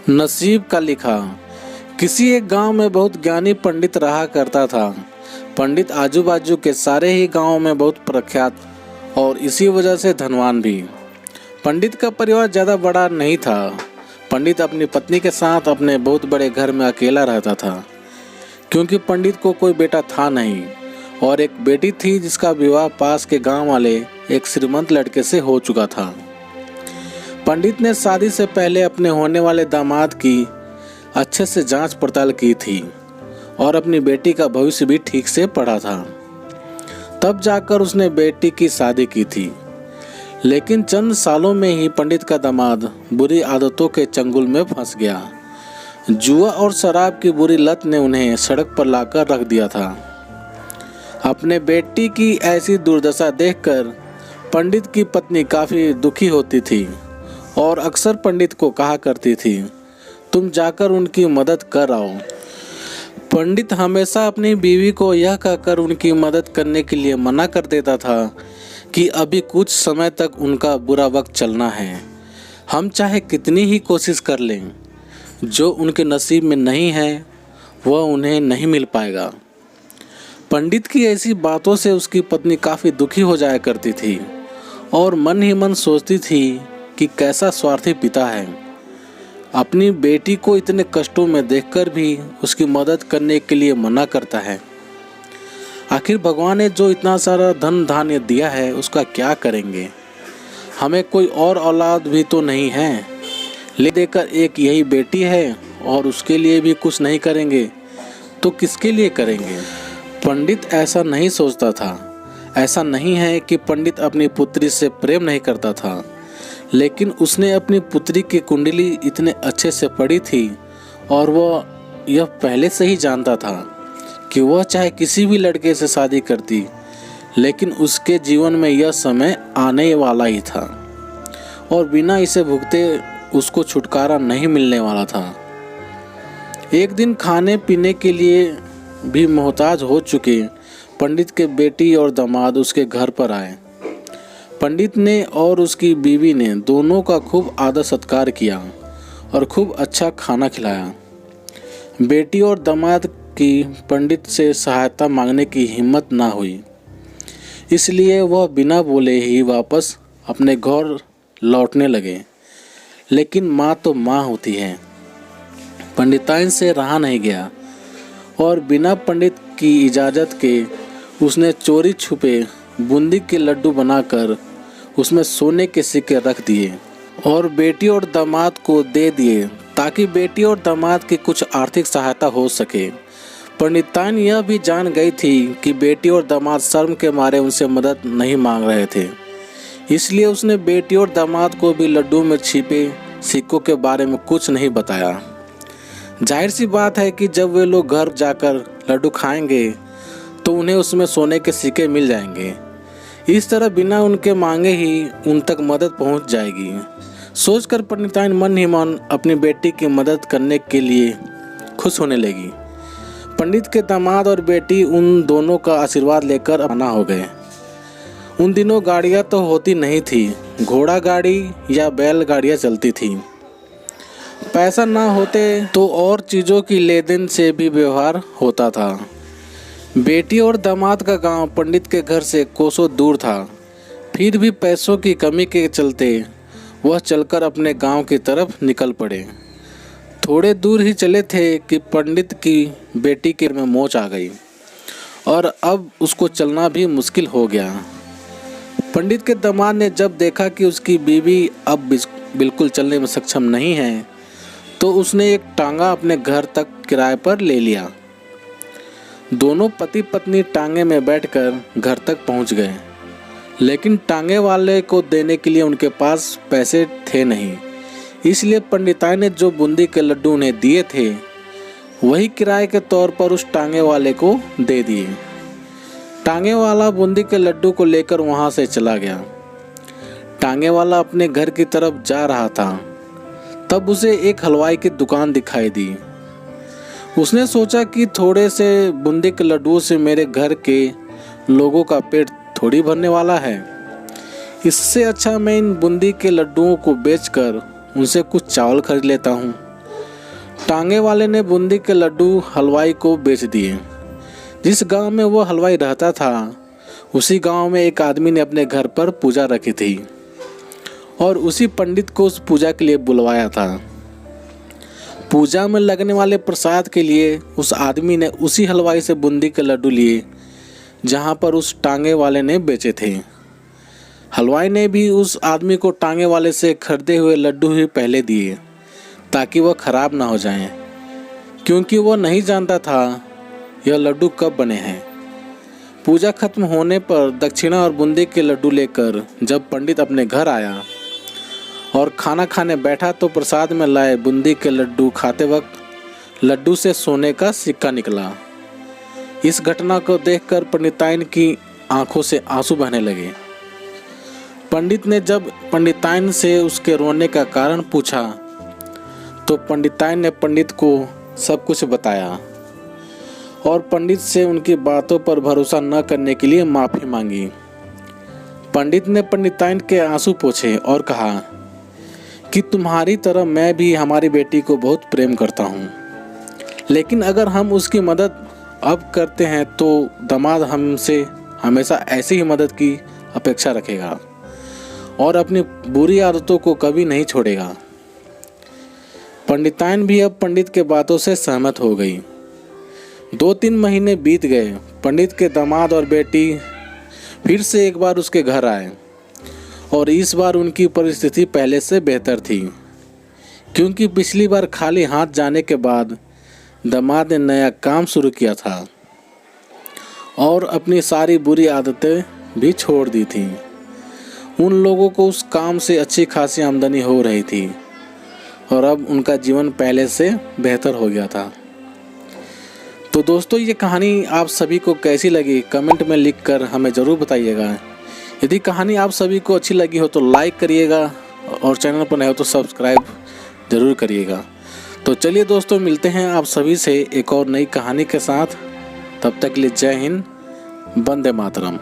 नसीब का लिखा। किसी एक गांव में बहुत ज्ञानी पंडित रहा करता था। पंडित आजू बाजू के सारे ही गांवों में बहुत प्रख्यात और इसी वजह से धनवान भी। पंडित का परिवार ज़्यादा बड़ा नहीं था। पंडित अपनी पत्नी के साथ अपने बहुत बड़े घर में अकेला रहता था, क्योंकि पंडित को कोई बेटा था नहीं और एक बेटी थी जिसका विवाह पास के गांव वाले एक श्रीमंत लड़के से हो चुका था। पंडित ने शादी से पहले अपने होने वाले दामाद की अच्छे से जांच पड़ताल की थी और अपनी बेटी का भविष्य भी ठीक से पढ़ा था। तब जाकर उसने बेटी की शादी की थी। लेकिन चंद सालों में ही पंडित का दामाद बुरी आदतों के चंगुल में फंस गया। जुआ और शराब की बुरी लत ने उन्हें सड़क पर लाकर रख दिया था। अपने बेटी की ऐसी दुर्दशा देखकर पंडित की पत्नी काफ़ी दुखी होती थी और अक्सर पंडित को कहा करती थी, तुम जाकर उनकी मदद कर आओ। पंडित हमेशा अपनी बीवी को यह कहकर उनकी मदद करने के लिए मना कर देता था कि अभी कुछ समय तक उनका बुरा वक्त चलना है। हम चाहे कितनी ही कोशिश कर लें, जो उनके नसीब में नहीं है वह उन्हें नहीं मिल पाएगा। पंडित की ऐसी बातों से उसकी पत्नी काफ़ी दुखी हो जाया करती थी और मन ही मन सोचती थी कि कैसा स्वार्थी पिता है, अपनी बेटी को इतने कष्टों में देखकर भी उसकी मदद करने के लिए मना करता है। आखिर भगवान ने जो इतना सारा धन धान्य दिया है उसका क्या करेंगे? हमें कोई और औलाद भी तो नहीं है, ले देकर एक यही बेटी है और उसके लिए भी कुछ नहीं करेंगे तो किसके लिए करेंगे? पंडित ऐसा नहीं सोचता था। ऐसा नहीं है कि पंडित अपनी पुत्री से प्रेम नहीं करता था, लेकिन उसने अपनी पुत्री की कुंडली इतने अच्छे से पढ़ी थी और वह यह पहले से ही जानता था कि वह चाहे किसी भी लड़के से शादी करती, लेकिन उसके जीवन में यह समय आने वाला ही था और बिना इसे भुगते उसको छुटकारा नहीं मिलने वाला था। एक दिन खाने पीने के लिए भी मोहताज हो चुके पंडित के बेटी और दामाद उसके घर पर आए। पंडित ने और उसकी बीवी ने दोनों का खूब आदर सत्कार किया और खूब अच्छा खाना खिलाया। बेटी और दामाद की पंडित से सहायता मांगने की हिम्मत ना हुई, इसलिए वह बिना बोले ही वापस अपने घर लौटने लगे। लेकिन माँ तो माँ होती है। पंडिताइन से रहा नहीं गया और बिना पंडित की इजाज़त के उसने चोरी छुपे बूंदी के लड्डू बनाकर उसमें सोने के सिक्के रख दिए और बेटी और दामाद को दे दिए ताकि बेटी और दामाद की कुछ आर्थिक सहायता हो सके। पंडिताइन यह भी जान गई थी कि बेटी और दामाद शर्म के मारे उनसे मदद नहीं मांग रहे थे, इसलिए उसने बेटी और दामाद को भी लड्डू में छिपे सिक्कों के बारे में कुछ नहीं बताया। जाहिर सी बात है कि जब वे लोग घर जाकर लड्डू खाएंगे तो उन्हें उसमें सोने के सिक्के मिल जाएंगे। इस तरह बिना उनके मांगे ही उन तक मदद पहुंच जाएगी। सोचकर पंडिताइन मन ही मन अपनी बेटी की मदद करने के लिए खुश होने लगी। पंडित के दामाद और बेटी उन दोनों का आशीर्वाद लेकर रवाना हो गए। उन दिनों गाड़ियां तो होती नहीं थी, घोड़ा गाड़ी या बैल गाड़ियां चलती थी। पैसा ना होते तो और चीज़ों की लेन-देन से भी व्यवहार होता था। बेटी और दामाद का गांव पंडित के घर से कोसों दूर था, फिर भी पैसों की कमी के चलते वह चलकर अपने गांव की तरफ निकल पड़े। थोड़े दूर ही चले थे कि पंडित की बेटी के में मोच आ गई और अब उसको चलना भी मुश्किल हो गया। पंडित के दामाद ने जब देखा कि उसकी बीवी अब बिल्कुल चलने में सक्षम नहीं है तो उसने एक टांगा अपने घर तक किराए पर ले लिया। दोनों पति पत्नी टांगे में बैठकर घर तक पहुंच गए, लेकिन टांगे वाले को देने के लिए उनके पास पैसे थे नहीं, इसलिए पंडिताई ने जो बूंदी के लड्डू उन्हें दिए थे वही किराए के तौर पर उस टांगे वाले को दे दिए। टांगे वाला बूंदी के लड्डू को लेकर वहां से चला गया। टांगे वाला अपने घर की तरफ जा रहा था, तब उसे एक हलवाई की दुकान दिखाई दी। उसने सोचा कि थोड़े से बूंदी के लड्डुओं से मेरे घर के लोगों का पेट थोड़ी भरने वाला है, इससे अच्छा मैं इन बूंदी के लड्डुओं को बेचकर उनसे कुछ चावल खरीद लेता हूँ। टांगे वाले ने बूंदी के लड्डू हलवाई को बेच दिए। जिस गांव में वो हलवाई रहता था उसी गांव में एक आदमी ने अपने घर पर पूजा रखी थी और उसी पंडित को उस पूजा के लिए बुलवाया था। पूजा में लगने वाले प्रसाद के लिए उस आदमी ने उसी हलवाई से बूंदी के लड्डू लिए जहां पर उस टांगे वाले ने बेचे थे। हलवाई ने भी उस आदमी को टांगे वाले से खरीदे हुए लड्डू ही पहले दिए ताकि वह खराब ना हो जाएं, क्योंकि वह नहीं जानता था यह लड्डू कब बने हैं। पूजा खत्म होने पर दक्षिणा और बूंदी के लड्डू लेकर जब पंडित अपने घर आया और खाना खाने बैठा तो प्रसाद में लाए बूंदी के लड्डू खाते वक्त लड्डू से सोने का सिक्का निकला। इस घटना को देखकर पंडिताइन की आंखों से आंसू बहने लगे। पंडित ने जब पंडिताइन से उसके रोने का कारण पूछा तो पंडिताइन ने पंडित को सब कुछ बताया और पंडित से उनकी बातों पर भरोसा न करने के लिए माफ़ी मांगी। पंडित ने पंडिताइन के आंसू पोंछे और कहा कि तुम्हारी तरह मैं भी हमारी बेटी को बहुत प्रेम करता हूँ, लेकिन अगर हम उसकी मदद अब करते हैं तो दामाद हमसे हमेशा ऐसी ही मदद की अपेक्षा रखेगा और अपनी बुरी आदतों को कभी नहीं छोड़ेगा। पंडिताइन भी अब पंडित के बातों से सहमत हो गई। 2-3 महीने बीत गए। पंडित के दामाद और बेटी फिर से एक बार उसके घर आए और इस बार उनकी परिस्थिति पहले से बेहतर थी, क्योंकि पिछली बार खाली हाथ जाने के बाद दामाद ने नया काम शुरू किया था और अपनी सारी बुरी आदतें भी छोड़ दी थी। उन लोगों को उस काम से अच्छी खासी आमदनी हो रही थी और अब उनका जीवन पहले से बेहतर हो गया था। तो दोस्तों, ये कहानी आप सभी को कैसी लगी कमेंट में लिखकर हमें ज़रूर बताइएगा। यदि कहानी आप सभी को अच्छी लगी हो तो लाइक करिएगा और चैनल पर नए हो तो सब्सक्राइब ज़रूर करिएगा। तो चलिए दोस्तों, मिलते हैं आप सभी से एक और नई कहानी के साथ। तब तक के लिए जय हिंद, वंदे मातरम।